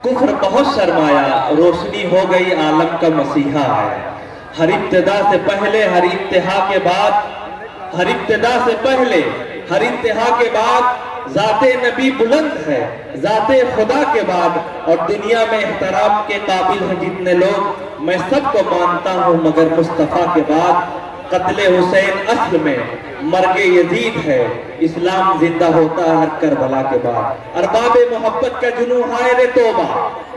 کفر بہت شرمایا، روشنی ہو گئی عالم کا مسیحا ہے۔ ہر ابتدا سے پہلے ہر انتہا کے بعد، ہر ابتدا سے پہلے ہر انتہا کے بعد ذات نبی بلند ہے، ذات خدا کے بعد، اور دنیا میں احترام کے قابل ہیں جتنے لوگ، میں سب کو مانتا ہوں مگر مصطفیٰ کے بعد۔ قتل حسین اصل میں مرگ یزید ہے، اسلام زندہ ہوتا ہے ہر کربلا کے بعد۔ ارباب محبت کا جنون ہائے رے توبہ،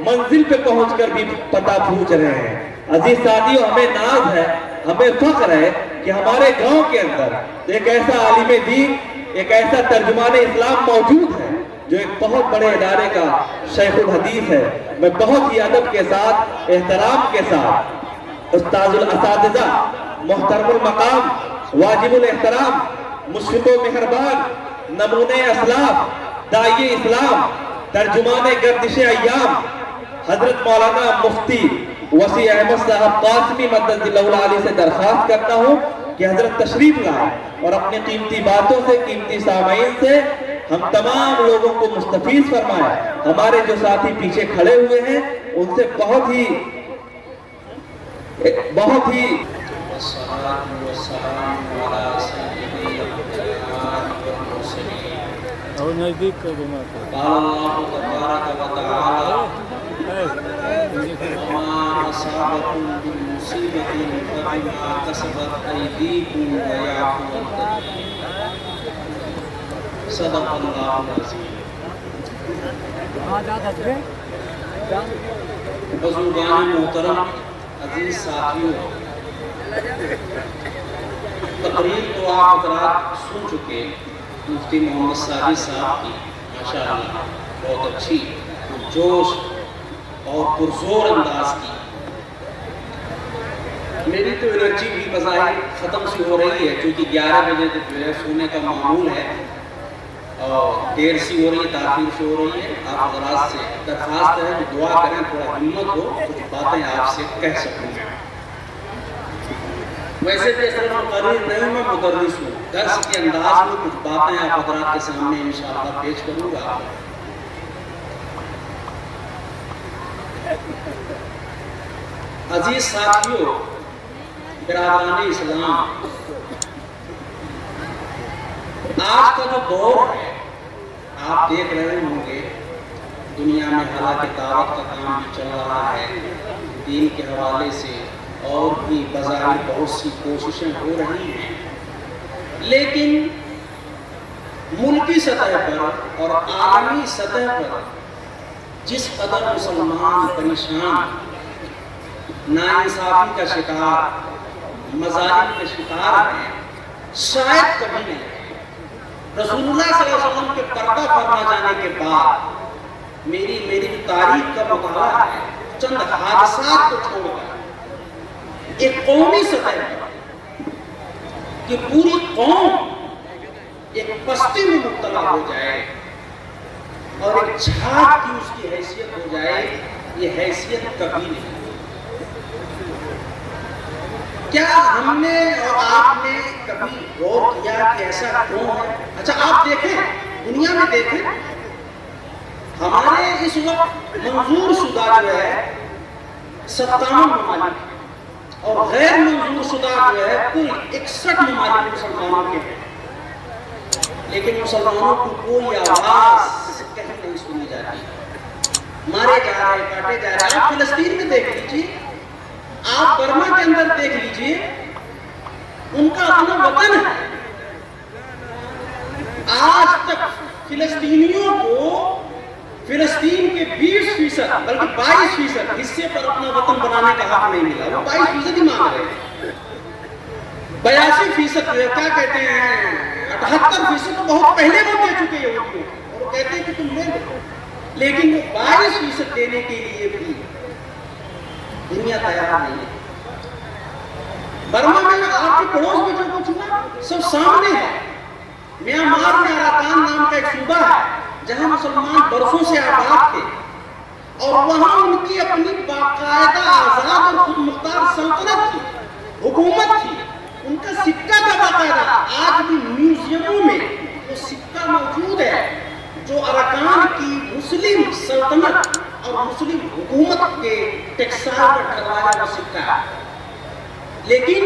منزل پہ پہنچ کر بھی پتہ پوچھ رہے ہیں۔ عزیز ساتھیو، ہمیں ناز ہے، ہمیں فخر ہے کہ ہمارے گاؤں کے اندر ایک ایسا عالم دین، ایک ایسا ترجمان اسلام موجود ہے جو ایک بہت بڑے ادارے کا شیخ الحدیث ہے۔ میں بہت ہی ادب کے ساتھ، احترام کے ساتھ استاذ الاساتذہ، محترم المقام، واجب الاحترام، مشفق و مہربان، نمونہ اسلاف، داعی اسلام، ترجمان گردش ایام، حضرت مولانا مفتی وسیع احمد صاحب قاسمی مدد اللہ علیہ سے درخواست کرتا ہوں کہ حضرت تشریف لائیں اور اپنی قیمتی باتوں سے، قیمتی سامعین سے ہم تمام لوگوں کو مستفیض فرمائیں۔ ہمارے جو ساتھی پیچھے کھڑے ہوئے ہیں ان سے بہت ہی اور نزدیک کر دینا اللہ تبارک و تعالی وما اصابکم من مصیبت فبما کسبت ایدیکم ویعفو عن کثیر۔ صدق اللہ العظیم۔ بزرگان محترم، عزیز ساتھیوں، تقریر تو آپ حضرات سن چکے مفتی محمد ساجد صاحب کی، ماشاءاللہ بہت اچھی، جوش اور پرزور انداز کی۔ میری تو انرجی بھی بظاہر ختم سی ہو رہی ہے کیونکہ 11 بجے جو ہے سونے کا معمول ہے اور دیر سی ہو رہی ہے، تاخیر سے ہو رہی ہے۔ آپ حضرات سے درخواست ہے کہ دعا کریں، تھوڑا ہمت ہو، کچھ باتیں آپ سے کہہ سکوں۔ ویسے تو اس طرح مقرر نہیں، میں مدرس ہوں، درس کے انداز میں کچھ باتیں آپ حضرات کے سامنے انشاءاللہ پیش کروں گا۔ عزیز ساتھیوں، برادران اسلام، آج کا جو دور ہے آپ دیکھ رہے ہوں گے دنیا میں حالانکہ دعوت کا کام بھی چل رہا ہے، دین کے حوالے سے اور بھی بظاہر بہت سی کوششیں ہو رہی ہیں، لیکن ملکی سطح پر اور عالمی سطح پر جس قدر مسلمان پریشان، ناانصافی کا شکار، مظالم کے شکار ہیں، شاید کبھی نہیں۔ رسول اللہ صلی اللہ علیہ وسلم کے پردہ فرما جانے کے بعد میری تاریخ کا مطالعہ ہے، چند حادثات کو چھوڑ کر ایک قومی سطح پر کہ پوری قوم ایک پستی میں مبتلا ہو جائے اور ایک جھاگ کی اس کی حیثیت ہو جائے، یہ حیثیت کبھی نہیں۔ کیا ہم نے اور آپ نے کبھی غور کیا کہ ایسا کیوں ہے؟ اچھا آپ دیکھیں، دنیا میں دیکھیں، ہمارے اس وقت منظور شدہ جو ہے 57 ممالک اور غیر منظور شدہ جو ہے کل 61 ممالک مسلمانوں کے ہیں، لیکن مسلمانوں کو کوئی آواز کہیں نہیں سنی جاتی، مارے جا رہے، کاٹے جا رہے۔ آپ فلسطین میں دیکھ لیجیے، آپ برما کے اندر دیکھ لیجیے، ان کا اپنا وطن ہے، آج تک فلسطینیوں کو فلسطین کے 20% بلکہ 22% حصے پر اپنا وطن بنانے کا حق نہیں ملا۔ وہ 22% ہی مانگ رہے ہیں، 82% کیا کہتے ہیں، 78% تو بہت پہلے وہ دے چکے ہیں اور وہ کہتے ہیں کہ تم لے لو، لیکن وہ 22% دینے کے لیے بھی دنیا تیار نہیں ہے۔ برما میں آپ کے پڑوس میں جو کچھ ہوا سب سامنے ہے۔ میانمار میں اراکان نام کا ایک صوبہ ہے جہاں مسلمان برسوں سے آباد تھے اور وہاں ان کی اپنی باقاعدہ آزاد اور خود مختار سلطنت تھی، حکومت تھی، ان کا سکہ تھا باقاعدہ۔ آج بھی میوزیموں میں وہ سکہ موجود ہے جو اراکان کی مسلم سلطنت और मुस्लिम हुकूमत के टेक्साल पर ठहराया हुआ सिक्का है। लेकिन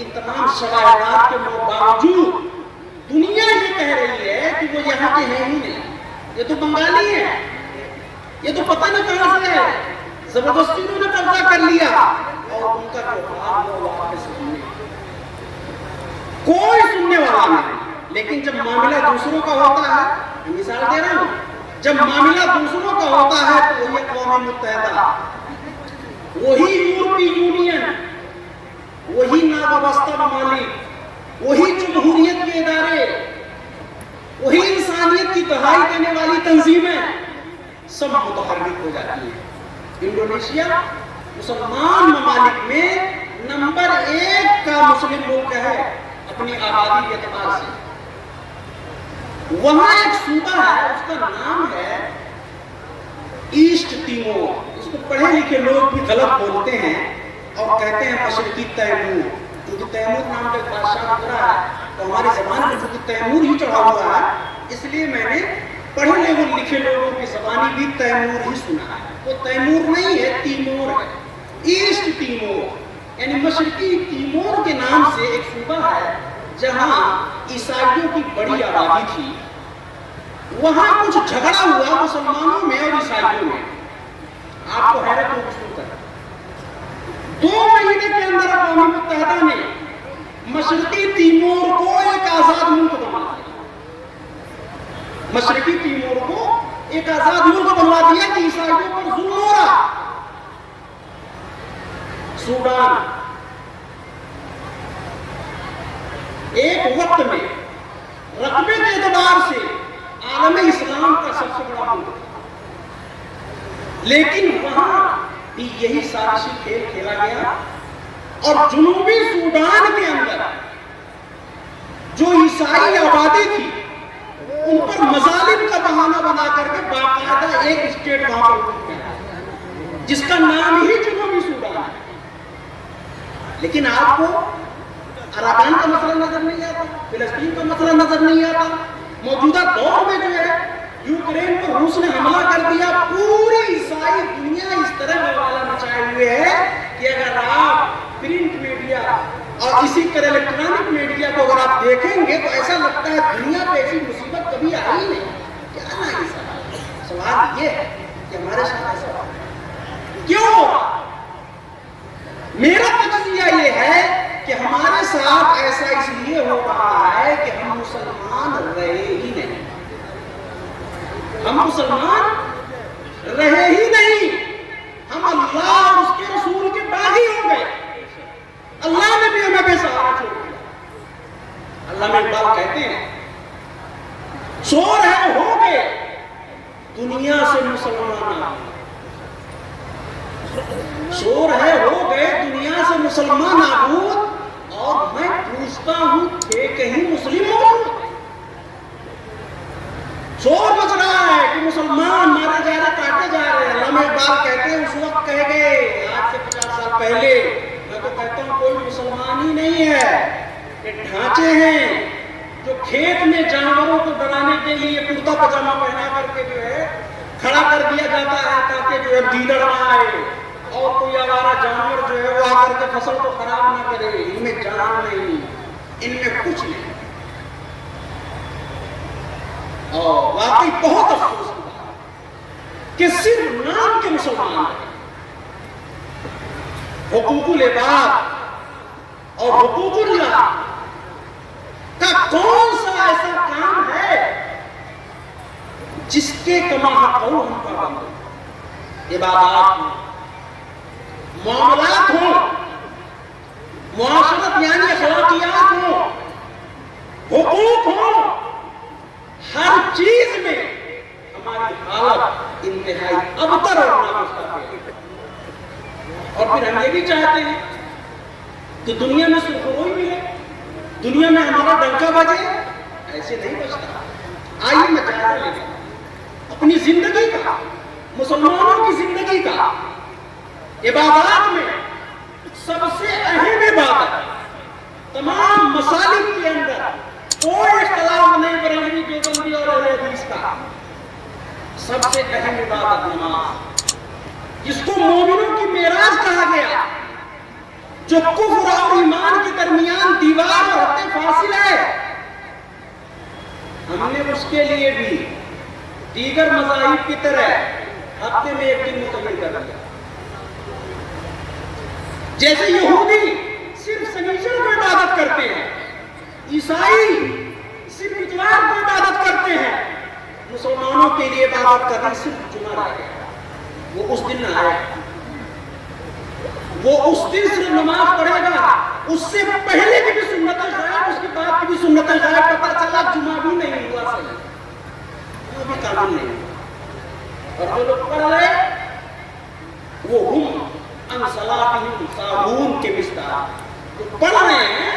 इन तमाम शवाहदात के बावजूद दुनिया ये कह रही है कि वो यहाँ के हैं ही नहीं, ये तो बंगाली है, ये तो पता नहीं कहां से है, जबरदस्ती उन्होंने कब्जा कर लिया और उनका जो हाल वो वापस कोई सुनने वाला नहीं। लेकिन जब मामला दूसरों का होता है, मैं मिसाल दे रहा हूं, जब मामला दूसरों का होता है तो वही अक़वाम मुत्तहिदा, वही यूरोपीय यूनियन, वही नावाबस्ता ममालिक, वही जमहूरियत के इदारे, वही इंसानियत की दहाई देने वाली तंजीमें सब मुतहर्रिक हो जाती है। इंडोनेशिया मुसलमान ममालिक में नंबर 1 का मुस्लिम मुल्क है अपनी आबादी के एतबार से। वहां एक सूबा है, उसका नाम है ईस्ट तिमोर। इसको पढ़े लिखे लोग भी गलत बोलते हैं और कहते हैं मशरकी तैमूर, क्योंकि तैमूर नाम का बादशाह गुजरा है तो हमारी ज़बान में क्योंकि तैमूर ही चढ़ा हुआ है, इसलिए मैंने पढ़े लिखे लोगों की ज़बानी भी तैमूर ही सुना है। वो तैमूर नहीं है, तीमोर है, ईस्ट तीमोर, यानी मशरकी तीमोर के नाम से एक सूबा है जहां ईसाइयों की बड़ी आबादी थी। वहां कुछ झगड़ा हुआ मुसलमानों में और ईसाइयों में, आपको हैरत होगी सुनकर। 2 महीने के अंदर अक़वाम मुत्तहिदा ने मशरकी तीमोर को एक आजाद मुल्क बनवा दिया। मशरकी तीमोर को एक आजाद मुल्क बनवा दिया कि ईसाइयों पर जुल्म हो रहा। सूडान एक वक्त में रकबे के एतबार से आलम इस्लाम का सबसे बड़ा मुल्क, लेकिन वहां भी यही साजिशी खेल खेला गया और जुनूबी सूडान के अंदर जो ईसाई आबादी थी उन पर मजालिम का बहाना बना करके बाकायदा एक स्टेट वहां पर उठ गया जिसका नाम ही जुनूबी सूडान है। लेकिन आपको अराकान का मसला नजर नहीं आता, फिलिस्तीन का मसला नजर नहीं आता। मौजूदा दौर में जो है यूक्रेन पर रूस ने हमला कर दिया, पूरी ईसाई दुनिया इस तरह बवाला मचाए हुए है कि अगर आप प्रिंट मीडिया और इसी तरह इलेक्ट्रॉनिक मीडिया को अगर आप देखेंगे तो ऐसा लगता है दुनिया पे ऐसी मुसीबत कभी आई नहीं। क्या ना ये सवाल ये है कि हमारे साथ ऐसा क्यों? मेरा तजज़िया ये है कि हमारे साथ ऐसा इसलिए हो रहा है कि हम मुसलमान रहे ही नहीं, हम मुसलमान रहे ही नहीं, हम अल्लाह और उसके रसूल के बागी हो गए। अल्लाह ने भी हमें बेसहारा छोड़ दिया। अल्लाह में एक बात कहते हैं, चोर है हो गए दुनिया से मुसलमान, चोर है हो गए दुनिया से मुसलमान नाबूद, और मैं पूछता हूं थे कहीं मुस्लिम मौजूद? चोर बच रहा है कि मुसलमान मारे जा रहे, काटे जा रहे हैं। अल्लाह एक बात कहते हैं, उस वक्त कह गए आज से 50 साल पहले, मैं तो कहता हूं कोई मुसलमान ही नहीं है, ये ढांचे हैं जो खेत में जानवरों को डराने के लिए कुर्ता पजामा पहना करके जो है खड़ा कर दिया जाता है ताकि जो है गीदड़ ना आए और कोई आवारा जानवर जो है वो आकर के फसल को खराब ना करे। इनमें जान नहीं, इनमें कुछ नहीं। और वाकई बहुत अफसोस हुआ कि सिर्फ नाम के मुसलमान हैं। हुकूकुल इबाद और हुकूकुल्लाह का कौन सा ऐसा काम है जिसके कमा हक हम पाबंद हो? इबादत हो, मामलात हो, मुआशरत यानी अखलाकियात हो, हुकूक हो, हर चीज में हमारी हालत इंतहाई अबतर और नामुस्तकिल है। और फिर हम ये भी चाहते हैं कि दुनिया में सुरखरोई मिले, दुनिया में हमारा डंका बजे। ऐसे नहीं बचता। आइए मैं जायजा लेंगे अपनी जिंदगी का, मुसलमानों की जिंदगी का। इबादत में सबसे अहम इबादत, तमाम मसालिक के अंदर कोई इख्तिलाफ नहीं बरेलवी देवबंदी और अहले हदीस का, सबसे अहम इबादत नमाज। جس کو مومنوں کی معراج کہا گیا، جو کفر اور ایمان کے درمیان دیوار اور حد فاصل ہے، ہم نے اس کے لیے بھی دیگر مذاہب کی طرح ہفتے میں ایک دن مقرر کر دیا۔ جیسے یہودی صرف سنیچر کو عبادت کرتے ہیں، عیسائی صرف اتوار کو عبادت کرتے ہیں، مسلمانوں کے لیے عبادت کرنا صرف جمعہ رہ گیا۔ وہ اس دن نہ آئے، وہ اس دن صرف نماز پڑھے گا، اس سے پہلے کی بھی سنت غائب، اس کے بعد کی بھی سنت غائب، پتہ چلا جمعہ بھی نہیں ہوا، صحیح وہ بھی قانون نہیں ہوا۔ اور جو لوگ پڑھ رہے وہ ہم ان صلاتہم ساہون کے مصداق، جو پڑھ رہے ہیں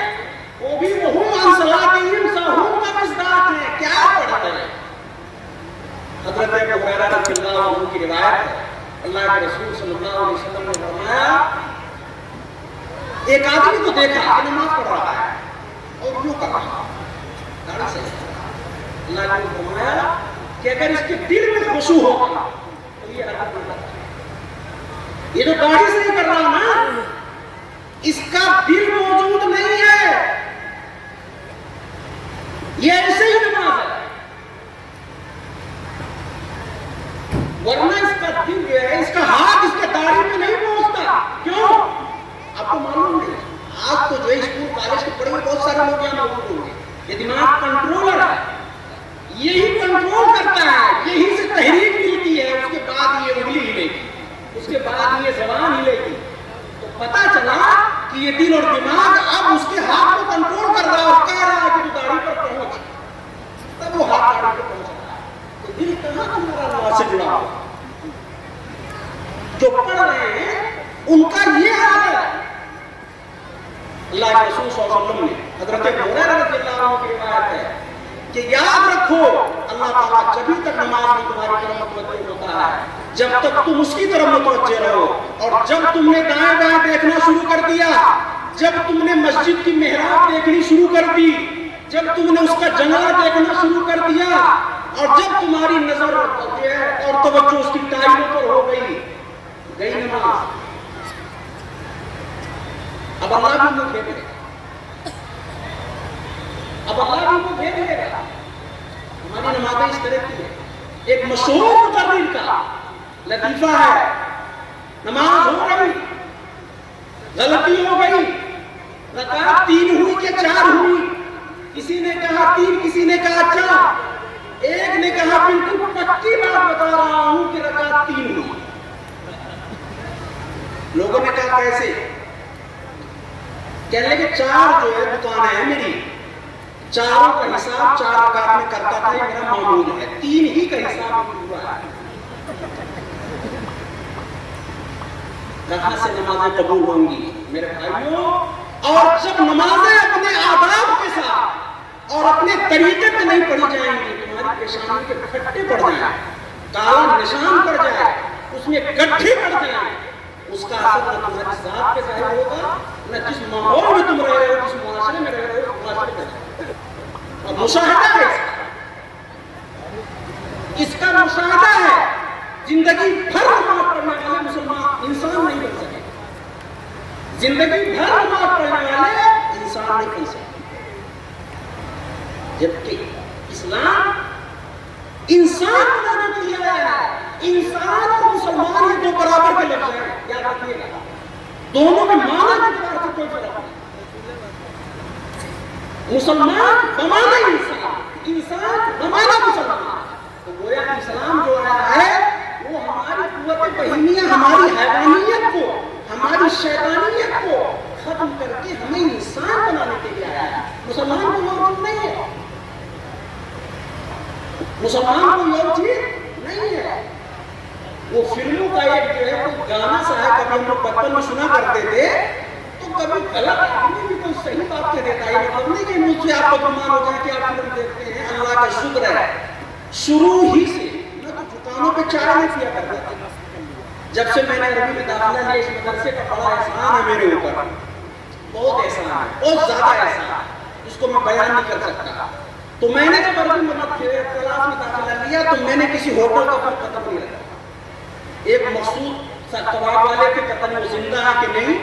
وہ بھی وہ ہم ان صلاتہم ساہون کا مصداق ہے۔ کیا پڑھ رہے ہیں؟ حضرت ابو ہریرہ رضی اللہ عنہ کی روایت ہے، اللہ کے رسول صلی اللہ علیہ وسلم نے فرمایا، ایک آدمی کو دیکھا کہ نماز پڑھ رہا ہے اور یوں کر رہا ہے، داڑھی سے اللہ نے فرمایا کہ اگر اس کے دل میں خشوع ہوگا تو یہ حرکت نہ کرے۔ یہ جو داڑھی سے نہیں کر رہا نا، اس کا دل موجود نہیں ہے، یہ ایسے ہی نماز ہے، ورنہ اس کا دل جو ہے، اس کا ہاتھ اس کے داڑھی میں نہیں پہنچتا۔ کیوں؟ آپ کو معلوم نہیں، آج تو جو ہے اسکول کالج کے پڑھے ہوئے بہت سارے لوگ یہاں موجود ہوں گے، یہ دماغ کنٹرولر ہے، یہی کنٹرول کرتا ہے، یہی سے تحریک ملتی ہے، اس کے بعد یہ انگلی ہلے گی، اس کے بعد یہ زبان ہلے گی، تو پتہ چلا کہ یہ دل اور دماغ اب اس کے ہاتھ کو کنٹرول کر رہا ہے اور کہہ رہا ہے کہ تو داڑھی پر پہنچ، تب وہ ہاتھ داڑھی پر پہنچ رہا ہے۔ تو دل کہاں تمہارا اللہ سے جڑا ہوا؟ جو پڑھ رہے ہیں ان کا یہ حال ہے۔ اللہ کے رسول صلی اللہ علیہ وسلم نے، حضرت ابو ہریرہ رضی اللہ عنہ کی روایت ہے کہ یاد رکھو اللہ تعالیٰ جبھی تک نماز میں تمہاری طرف متوجہ ہوتا ہے جب تک تم اس کی طرف متوجہ رہو، اور جب تم نے دائیں بائیں دیکھنا شروع کر دیا، جب تم نے مسجد کی محراب دیکھنی شروع کر دی، جب تم نے اس کا جنگلہ دیکھنا شروع کر دیا، اور جب تمہاری نظر اور توجہ اس کی ٹائلوں پر ہو گئی نماز، اب اللہ بھی کو پھیر لے گا، اب اللہ بھی کو پھیر لے گا۔ ہماری نمازیں اس طرح کی ہے، ایک مشہور مقرر کا لطیفہ ہے، نماز ہو رہی، غلطی ہو گئی، رکعت 3 ہوئی کہ 4 ہوئی، کسی نے کہا 3، کسی نے کہا 4، ایک نے کہا بالکل پکی بات بتا رہا ہوں کہ رکعت 3 ہوئی۔ لوگوں نے کہا کیسے؟ کہنے لگے 4 جو ہے دکانیں ہیں میری، 4 کا حساب 4 رکعت میں کرتا تھا، یہ میرا معمول ہے، 3 ہی کا حساب ہوا ہے۔ کہاں سے نمازیں قبول ہوں گی میرے بھائیوں؟ اور جب نمازیں اپنے آداب کے ساتھ اور اپنے طریقے پہ نہیں پڑھی جائیں گی، تمہاری پیشانی کے پھٹے پڑ جائیں، کالا نشان پڑ جائے، اس میں گٹھے پڑ جائیں، اس کا اثر نہ تمہاری ذات پہ ظاہر ہوگا، نہ جس ماحول میں تم رہ رہے ہو، جس معاشرے میں رہ رہے ہو، معاشرے میں اور مشاہدہ ہے اس کا مشاہدہ ہے۔ زندگی بھر نماز پڑھنے والے مسلمان انسان نہیں بن سکے، زندگی بھر نماز پڑھنے والے انسان نہیں بن سکے، جبکہ اسلام انسان بنانے کے لیے آیا ہے۔ انسان اور مسلمان یہ 2 برابر کے لفظ ہیں، یاد رکھیے گا، دونوں میں معنی کے اعتبار سے کوئی فرق نہیں۔ مسلمان بمانا انسان، انسان بمانا مسلمان، تو گویا کہ اسلام جو آیا ہے وہ ہماری قوت بہیمیہ، ہماری حیوانیت کو، ہماری شیطانیت کو ختم کر کے ہمیں انسان بنانے کے لیے آیا ہے۔ مسلمان کو یہ نہیں ہے، مسلمان کو یہ چیز نہیں ہے۔ وہ فلموں کا ایک جو ہے کوئی گانا سا ہے، کبھی ہم لوگ بچپن میں سنا کرتے تھے، تو کبھی غلط آدمی بھی کوئی صحیح بات کہہ دیتا ہے، یہ مطلب نہیں کہ مجھ سے آپ کو گمان ہو جائے کہ آپ فلم دیکھتے ہیں۔ اللہ کا شکر ہے شروع ہی سے میں تو دکانوں پہ چائے نہیں پیا کرتا تھا، جب سے میں نے عربی میں داخلہ لیا، اس مدرسے کا بڑا احسان ہے میرے اوپر، بہت احسان ہے، بہت زیادہ احسان ہے، اس کو میں بیان نہیں کر سکتا۔ تو میں نے جب عربی کلاس میں داخلہ لیا تو میں نے کسی ہوٹل کا کوئی قدم نہیں رکھا، ایک مخصوص कबाब वाले के पता नहीं वो जिंदा है कि नहीं।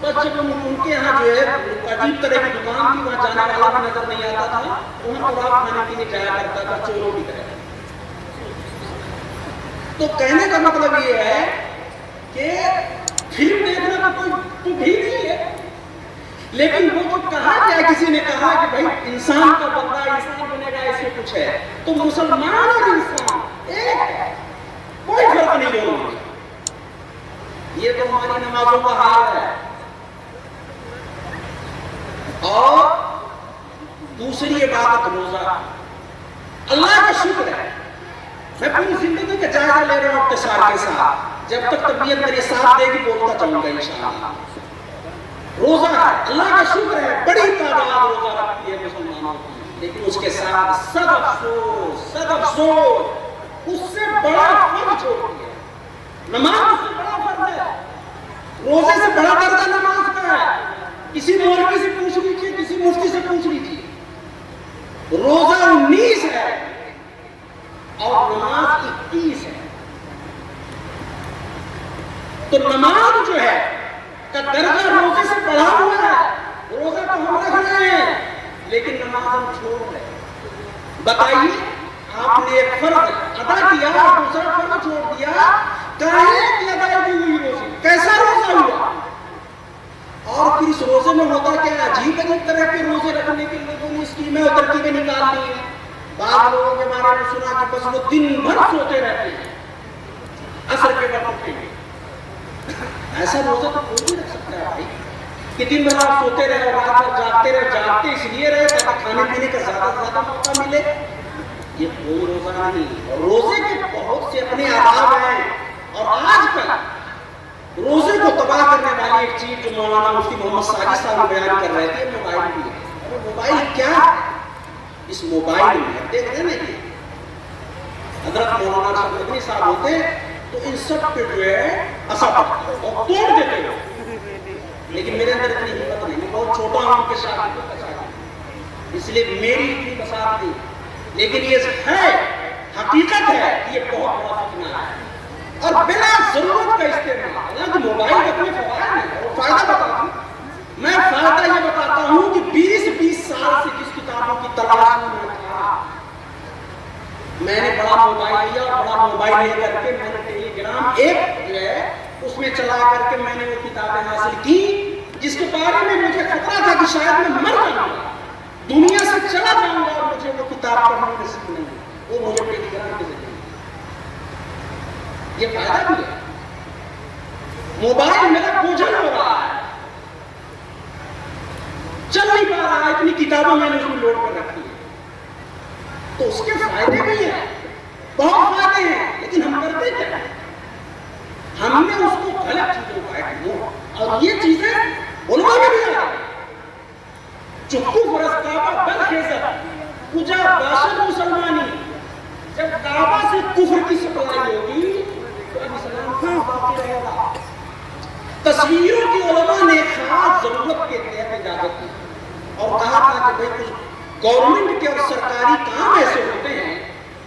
बस जब उनके यहाँ जो है अजीब तरह की दुकान थी, वहाँ जाने वाला भी नजर नहीं आता था, वहाँ कबाब खाने पीने जाया करता था चोरों की तरह। तो कहने का मतलब ये है कि फिल्म देखना तो कोई भी नहीं है, लेकिन वो जो कहा गया, किसी ने कहा कि भाई इंसान का बंदा इंसान बनेगा, इसमें कुछ है, तो मुसलमान और इंसान एक है, कोई फर्क नहीं होगा। ये तो हमारी नमाजों का हाल है। और दूसरी इबादत रोजा, अल्लाह का शुक्र है, मैं पूरी जिंदगी का जायजा ले रहा हूं इख्तिसार के साथ, जब तक तबीयत मेरे साथ देगी बोलता चलूंगा इंशाअल्लाह। रोजा है, अल्लाह का शुक्र है, बड़ी तादाद रोजा रखती है मुसलमानों की, लेकिन उसके साथ सब अफसोस उससे बड़ा फर्ज छोड़ दिया। नमाज से बड़ा फर्ज है, रोजे से बड़ा दर्जा नमाज का है। किसी मौलवी से पूछ लीजिए, किसी मुफ्ती से पूछ लीजिए, रोजा 19 है और नमाज 21 है। तो नमाज जो है का दर्जा रोजे से बढ़ा हुआ है। रोजा तो हम रख रहे हैं, लेकिन नमाज हम छोड़ रहे हैं। बताइए, आपने एक फर्ज अदा किया और दूसरा फर्ज छोड़ दिया, काहे की अदायगी हुई रोजे? कैसा रोजा हुआ? और फिर इस रोजे में होता क्या, अजीब अजीब तरह के रोजे रखने के लोगों ने स्कीमें और तरकीबें निकाल दी हैं। बाद लोगों के बारे में सुना कि बस वो दिन भर सोते रहते हैं, असर के वक्त उठेंगे। ऐसा रोजा तो कोई भी रख सकता है भाई, कि दिन भर आप सोते रहे, रात भर जागते रहे। जागते इसलिए रहे ताकि खाने पीने का ज्यादा से ज्यादा मौका मिले, ये कोई रोजा नहीं। और रोजे के बहुत से अपने आदाब हैं। और आजकल रोजे को तबाह करने वाली एक चीज जो मौलाना मुफ्ती मोहम्मद साजिद साहब बयान कर रहे थे, मोबाइल भी है। और मोबाइल क्या है? इस मोबाइल में देख रहे हैं कि हजरत मौलाना मदनी साहब होते तो इन सब पे जो है असर पड़ता और तोड़ देते हो, लेकिन मेरे अंदर इतनी हिम्मत नहीं, मैं बहुत छोटा हूं उनके साथ, इसलिए मेरी इतनी बसात नहीं। लेकिन ये है, हकीकत है कि ये बहुत बड़ा फितना है और बिना जरूरत का इस्तेमाल। मोबाइल का कोई फायदा नहीं, वो फायदा बताता हूं मैं। फायदा ये बताता हूं कि 20-20 साल से जिस किताबों की तलाश में था, मैंने बड़ा मोबाइल लिया और बड़ा मोबाइल लेकर के मैंने टेलीग्राम ऐप जो है उसमें चला करके मैंने वो किताबें हासिल की, जिसके बारे में मुझे खतरा था कि शायद मैं मर जाऊंगा, दुनिया से चला जाऊंगा और मुझे वो किताब पढ़ने नसीब नहीं। वो मुझे टेलीग्राम के जरिए, ये फायदा भी है। मोबाइल मेरा बोझल हो रहा है, चल नहीं पा रहा है, इतनी किताबें मैंने उसमें लोड कर रखी है। तो उसके फायदे भी हैं, बहुत फायदे हैं, लेकिन हम करते क्या है? हमने उसको गलत चीजों का और ये चीजें उलमा में भी आ रही। चुप्पू फरस काबा बल खेजा पूजा बाशर मुसलमानी, जब काबा से कुफर की सप्लाई होगी तो इस्लाम बाकी रहेगा। तस्वीरों की उलमा ने खास जरूरत के तहत इजाजत दी और कहा था कि भाई कुछ गवर्नमेंट के और सरकारी काम ऐसे होते हैं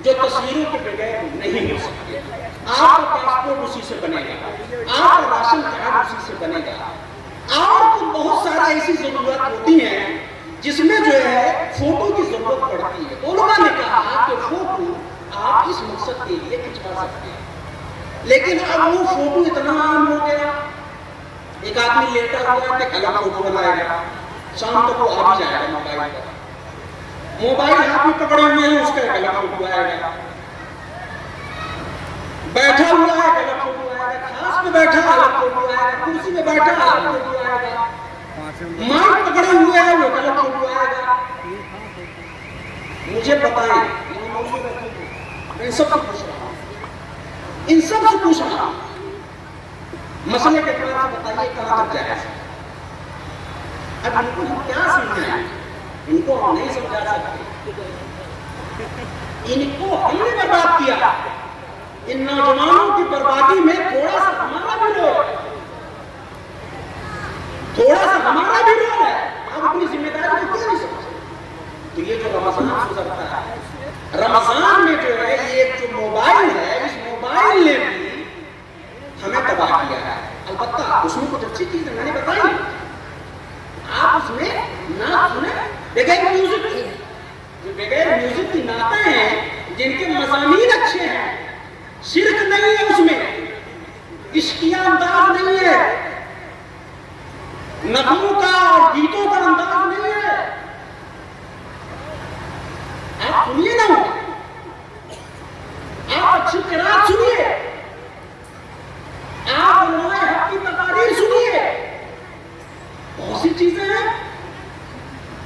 जो तस्वीरों के बगैर नहीं हो सकते। आपका पासपोर्ट उसी से बनेगा, आपका राशन कार्ड उसी से बनेगा, और तो बहुत सारी ऐसी जरूरत होती हैं जिसमें जो है फोटो की जरूरत पड़ती है। उन्होंने ने कहा कि फोटो आप इस मकसद के लिए खिंचवा सकते हैं, लेकिन अब वो फोटो इतना आम हो गया, एक आदमी लेटा हुआ है, अलग फोटो बनाएगा, शाम तक वो आ भी जाएगा मोबाइल पर, मोबाइल हाथ में पकड़े हुए हैं, उसका गलत फोटो आएगा, बैठा हुआ है गलत फोटो आएगा, खास में बैठा अलग फोटो आएगा, कुर्सी में बैठा अलग फोटो आएगा, माइक पकड़े हुए हैं वो गलत फोटो आएगा। मुझे बताएं, इन सब से पूछ रहा हूं, इन सब से पूछ रहा हूं, मसले के बारे में बताइए कहां तक जाए। अब इनको हम क्या समझाएं? इनको हम नहीं समझा सकते, इनको हमने बर्बाद किया। इन नौजवानों की बर्बादी में थोड़ा सा हमारा भी रोल है, थोड़ा सा हमारा भी रोल है। आप अपनी जिम्मेदारी को क्यों नहीं समझते? तो ये जो रमजान गुजरता है, रमजान में जो है ये जो मोबाइल है, इस मोबाइल ने भी हमें तबाह तबाह किया है। अलबत्ता उसमें कुछ अच्छी चीज मैंने बताई, आप उसमें नात सुने बगैर म्यूजिक की, जो बगैर म्यूजिक की नातें हैं, जिनके मज़ामीन अच्छे हैं, शिरक नहीं है उसमें, इश्किया अंदाज नहीं है, नगमों का और गीतों का अंदाज नहीं है। आप सुनिए ना, आप अच्छी किरात सुनिए, आप उलमाए हक की तकारीर सुनिए, बहुत सी चीजें हैं।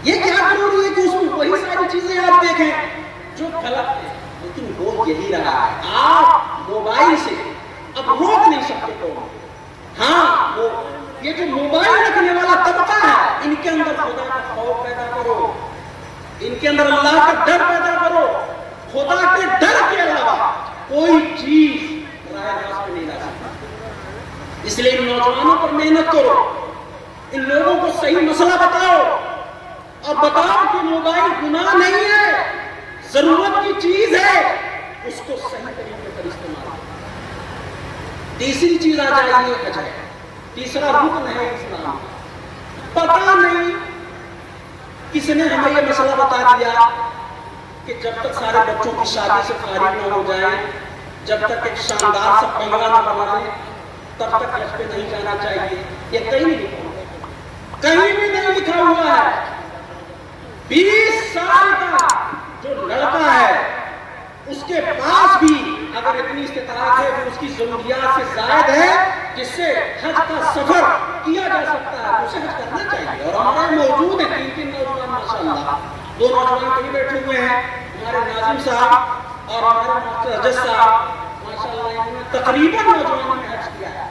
ये क्या जरूरी है कि उसमें वही सारी चीजें आप देखें जो गलत है, लेकिन वो यही रहा है। आप मोबाइल से अब रोक नहीं सकते तो हाँ, वो ये जो मोबाइल रखने वाला तबका है, इनके अंदर खुदा का खौफ पैदा करो, इनके अंदर अल्लाह का डर पैदा करो। खुदा के डर के अलावा कोई चीज राह रास्त पे नहीं ला सकती। इसलिए इन नौजवानों पर मेहनत करो, इन लोगों को सही मसला बताओ और बताओ कि मोबाइल गुनाह नहीं है, जरूरत की चीज है, उसको सही तरीके पर इस्तेमाल करो। तीसरी चीज आ जाएगी हज है, तीसरा रुकन है इस्लाम। पता नहीं किसने हमें यह मसला बता दिया कि जब तक सारे बच्चों की शादी से फारिग न हो जाए, जब तक एक शानदार सा बंगला न बना ले, तब तक हज पे नहीं जाना चाहिए। ये कहीं नहीं लिखा हुआ, कहीं भी नहीं लिखा हुआ है। 20 साल का जो लड़का है, उसके पास भी अगर इतनी इस्तिताअत है कि उसकी जरूरियात से जायद है जिससे हज का सफर किया जा सकता है, उसे हज करना चाहिए। और हमारे मौजूद है 3 नौजवान माशाअल्लाह, 2 नौजवान कहीं बैठे हुए हैं, हमारे नाजिम साहब और हमारे रजत साहब माशाअल्लाह, इन्होंने तकरीबन नौजवानों ने हज किया है।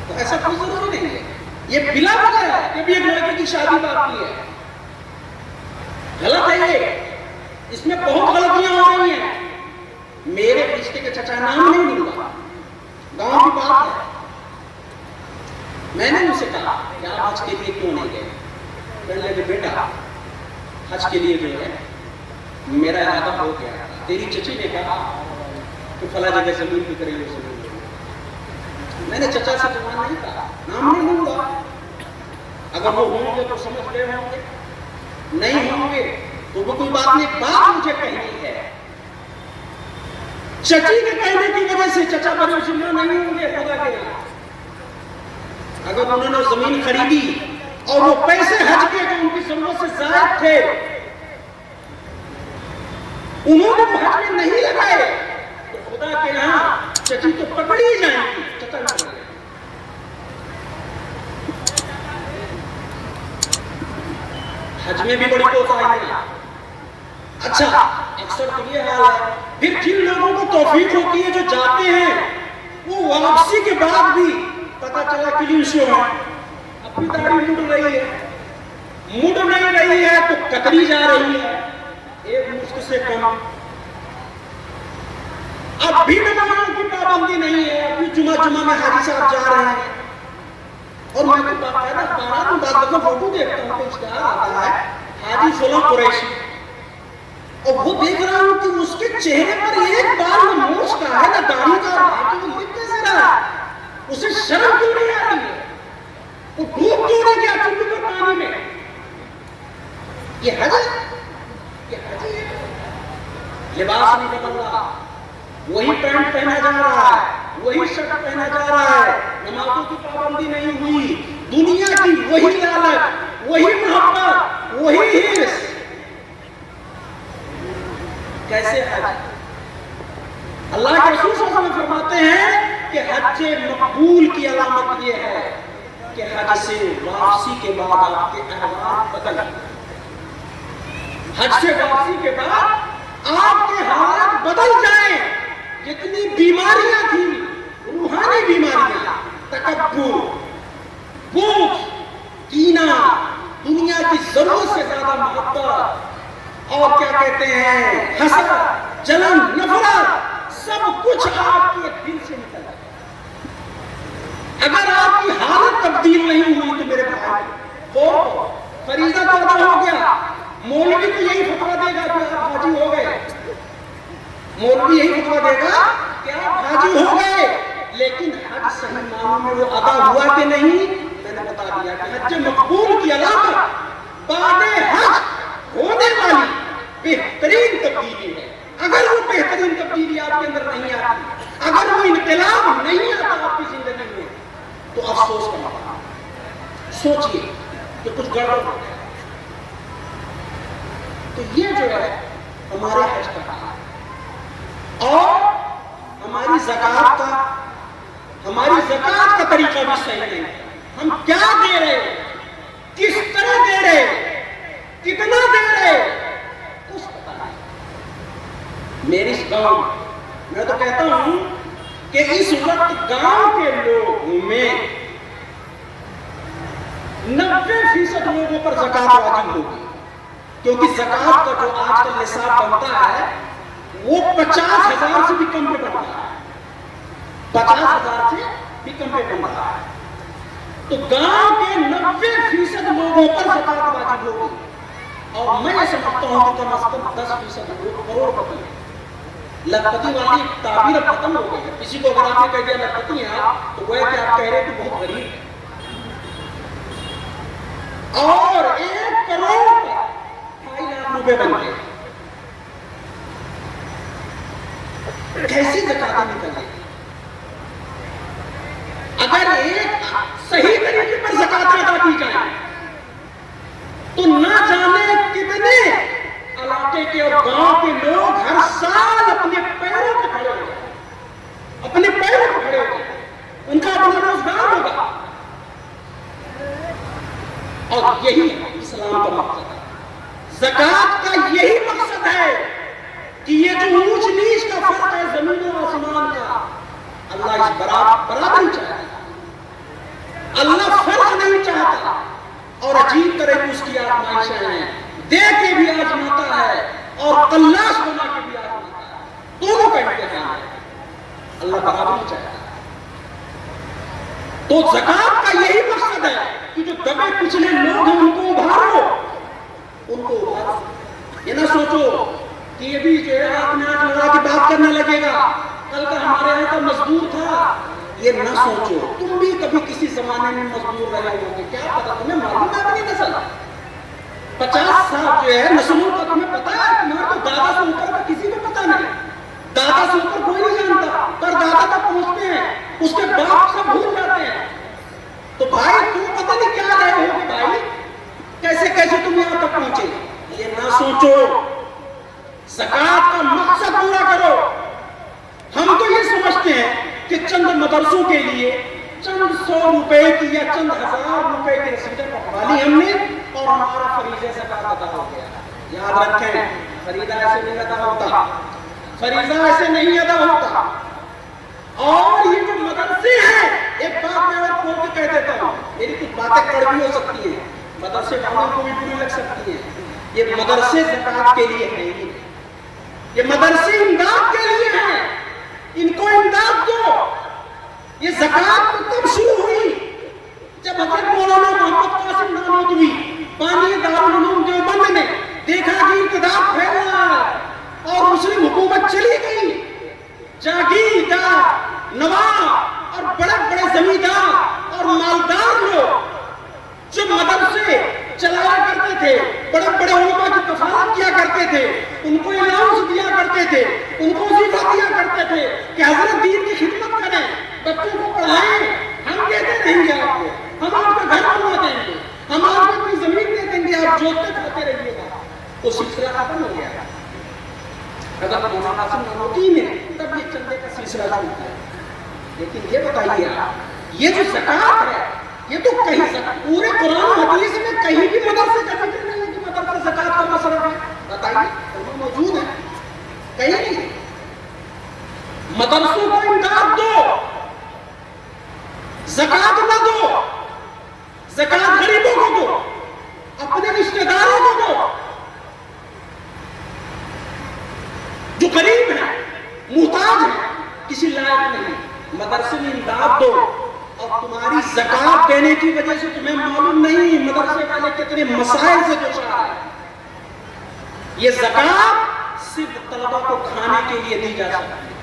तो ऐसा कोई जरूरी नहीं है, ये बिला वजह है कि भी एक लड़के की शादी बाकी है, गलत है ये, इसमें बहुत गलतियां हो रही हैं। मेरे रिश्ते के चचा नाम नहीं लूंगा, गांव की बात है। मैंने उनसे कहा कि आप हज के लिए क्यों नहीं गए? कहने लगे बेटा हज के लिए जो है मेरा इरादा हो गया, तेरी चची ने कहा कि फला जगह जमीन बिक रही है। मैंने चचा से जवान नहीं कहा, नाम नहीं लूंगा, अगर वो होंगे तो समझ गए होंगे, नहीं होंगे तो वो कोई बात नहीं। बात मुझे कहनी है, चची के कहने की वजह से चचा बदमशुमार नहीं होंगे खुदा के यहाँ। अगर उन्होंने जमीन खरीदी और वो पैसे हज के जो उनकी जरूरत से जायद थे उन्होंने हज में नहीं लगाए, तो खुदा के यहाँ चची तो पकड़ी जाएंगी, चचा न पकड़े। हज में भी बड़ी कोताही है। अच्छा, अक्सर तो ये हाल है, फिर जिन लोगों को तौफीक होती है जो जाते हैं, वो वापसी के बाद भी पता चला क्लीन शो है, अपनी दाढ़ी मुड़ रही है, मुड़ नहीं रही है तो कतरी जा रही है, एक मुश्त से कम। अब भी नमाज़ों की पाबंदी नहीं है, अभी जुमा में हाजी साहब जा रहे हैं। और मैं तो बाकायदा बारात में बात करता फोटो देखता हूँ तो इश्तिहार आता है हाजी फला कुरैशी, और वो देख रहा हूँ कि उसके चेहरे पर एक बाल न मूछ का है ना दाढ़ी का, और वो लिख कैसे रहा है? उसे शर्म क्यों नहीं आ रही है? वो डूब क्यों नहीं गया चुल्लू के पानी में? ये हज है, ये हज है। लिबास नहीं बदल रहा, वही पैंट पहना जा रहा है, वही शर्ट पहना जा रहा है, नमाजों की पाबंदी नहीं हुई, दुनिया की वही लालच, वही मोहब्बत, वही हिर्स। कैसे हज? अल्लाह के रसूल सल्लल्लाहु अलैहि वसल्लम फरमाते हैं कि हज मकबूल की अलामत ये है कि हज से वापसी के बाद आपके अहवाल बदल, हज से वापसी के बाद आपके हालात बदल जाएं। जितनी बीमारियां थी, रूहानी बीमारियां, तकब्बुर, भूख, कीना, दुनिया की जरूरत से ज्यादा मोहब्बत, और क्या कहते हैं हसद, जलन, नफरत, सब कुछ आपके दिल से निकल जाए। अगर आपकी हालत तब्दील नहीं हुई तो मेरे भाई फरीजा तो अदा हो गया, मौलवी तो यही फतवा देगा कि आप हाजी हो गए, मौलवी यही फतवा देगा कि आप हाजी हो गए, لیکن حج صحیح معنوں میں وہ ادا ہوا کہ نہیں؟ میں نے بتا دیا کہ حج مقبول کی علامت بعد حج ہونے والی بہترین تبدیلی ہے. اگر وہ بہترین تبدیلی آپ کے اندر نہیں آتی، اگر وہ انقلاب نہیں آتا آپ کی زندگی میں، تو افسوس کا مقام. سوچئے کہ کچھ گڑبڑ ہو گیا. تو یہ جو ہے ہمارے حج کا حال ہے. اور ہماری زکوٰۃ کا طریقہ بھی صحیح نہیں ہے. ہم کیا دے رہے ہیں، کس طرح دے رہے ہیں، کتنا دے رہے ہیں، کچھ پتہ نہیں. میری اس گاؤں میں تو کہتا ہوں کہ اس وقت گاؤں کے لوگوں میں 90% لوگوں پر زکوٰۃ واجب ہوگی، کیونکہ زکوٰۃ کا جو آج کل نصاب بنتا ہے وہ 50,000 سے بھی کم پہ بن رہا ہے. 50,000 سے بھی کم پہ بن رہا ہے. تو گاؤں کے 90% لوگوں پر زکوٰۃ واجب ہوگی. اور میں یہ سمجھتا ہوں کہ کم از کم 10% لوگ کروڑ پتی ہیں. لکھپتی والی تعبیر اب ختم ہو گئی ہے. کسی کو اگر آپ نے کہہ دیا لکھپتی ہیں آپ، تو وہ ہے کہ آپ کہہ رہے ہیں کہ بہت غریب ہے. اور 1 کروڑ پر 2.5 لاکھ روپے بنتے ہیں. کیسی زکوٰۃ نکل رہی ہے؟ اگر ایک صحیح طریقے پر زکوٰۃ ادا کی جائے تو نہ جانے کتنے علاقے کے اور گاؤں کے لوگ ہر سال اپنے پیروں پہ کھڑے ہو جائیں. اپنے پیروں پہ کھڑے ہو جائیں. ان کا اپنا روزگار ہوگا. اور یہی اسلام کا مقصد ہے. زکوٰۃ کا یہی مقصد ہے کہ یہ جو اونچ نیچ کا فرق ہے زمین و آسمان کا، اللہ اس برابری چاہتا ہے. اللہ فرق نہیں چاہتا. اور عجیب طرح کی اس کی آزمائشیں ہیں. دے کے بھی آزماتا ہے اور تلاش بنا کے بھی آزماتا ہے. دونوں کا امتحان ہے. اللہ برابری چاہتا ہے. تو زکوٰۃ کا یہی مقصد ہے کہ جو دبے پچھلے لوگ ہیں ان کو ابھارو. ان کو ابھارو. یہ نہ سوچو کہ یہ بھی جو ہے آپ نے آج لڑا کے بات کرنے لگے گا، کل کا ہمارے یہاں کا مزدور تھا. یہ نہ سوچو. تم بھی کبھی کسی زمانے میں مزدور رہے ہو گے. کیا پتا تمہیں معلوم ہے اپنی نسل 50 سال جو ہے نسلوں کا تمہیں پتا ہے. تمہارا تو دادا سے اوپر کا کسی کو پتا نہیں. دادا سے اوپر کوئی نہیں جانتا. پر دادا تک پہنچتے ہیں، اس کے باپ سے بھول جاتے ہیں. تو بھائی تم پتہ نہیں کیا رہے ہو کہ بھائی کیسے کیسے تم یہاں تک پہنچے. یہ نہ سوچو. زکوٰۃ کا مقصد پورا کرو. ہم تو یہ سمجھتے ہیں کہ چند مدرسوں کے لیے چند 100 روپے کی یا چند 1000 روپے کی رسیدیں پکڑا لی ہم نے اور ہمارا فریضہ زکوٰۃ ادا ہو گیا. یاد رکھیں فریضہ ایسے نہیں ادا ہوتا. فریضہ ایسے نہیں ادا ہوتا. اور یہ جو مدرسے ہیں، ایک بات میں اور کھول کے کہہ دیتا ہوں، میری کچھ باتیں کڑوی ہو سکتی ہیں، مدرسے والوں کو بھی بری لگ سکتی ہیں. یہ مدرسے زکوٰۃ کے لیے ہیں ہی. یہ مدرسے امداد کے لیے ہیں. ان کو امداد دو. یہ زکوٰۃ کب شروع ہوئی؟ جب حضرت مولانا محمد قاسم نانوتوی بانی دارالعلوم دیوبند نے دیکھا کہ انقلاب پھیل رہا ہے اور مسلم حکومت چلی گئی. جاگیردار، نواب اور بڑے بڑے زمیندار اور مالدار لوگ جو مدرسے چلایا کرتے تھے، بڑے بڑے علماء کی کفالت کیا کرتے تھے، ان کو الاؤنس دیا کرتے تھے، ان کو وظیفہ دیا کرتے تھے کہ حضرت دین کی خدمت کریں، بچوں کو پڑھائیں، ہم دیتے رہیں گے آپ کو، ہم آپ کا گھر بنوا دیں گے، ہم آپ کو کوئی زمین دے دیں گے، آپ جوتے کھاتے رہیے گا. وہ سلسلہ ختم ہو گیا. اگر مولانا قاسم نانوتوی نے تب یہ چندے کا سلسلہ شروع کیا. لیکن یہ بتائیے آپ، یہ جو زکوٰۃ ہے یہ تو کہیں پورے قرآن و حدیث میں کہیں بھی مدرسے کا ذکر نہیں ہے کہ مدرسہ زکوٰۃ کا مصرف ہے. بتائیے موجود ہے کہیں نہیں. مدرسوں کو امداد دو. زکوٰۃ نہ دو. زکوٰۃ غریبوں کو دو، اپنے رشتہ داروں کو دو جو غریب ہیں، محتاج ہیں، کسی لائق نہیں. مدرسے میں امداد دو. اور تمہاری زکوٰۃ دینے کی وجہ سے تمہیں معلوم نہیں مدرسے والے کتنے مسائل سے دوچار ہیں. یہ زکوٰۃ صرف طلبہ کو کھانے کے لیے دی جا سکتی ہے.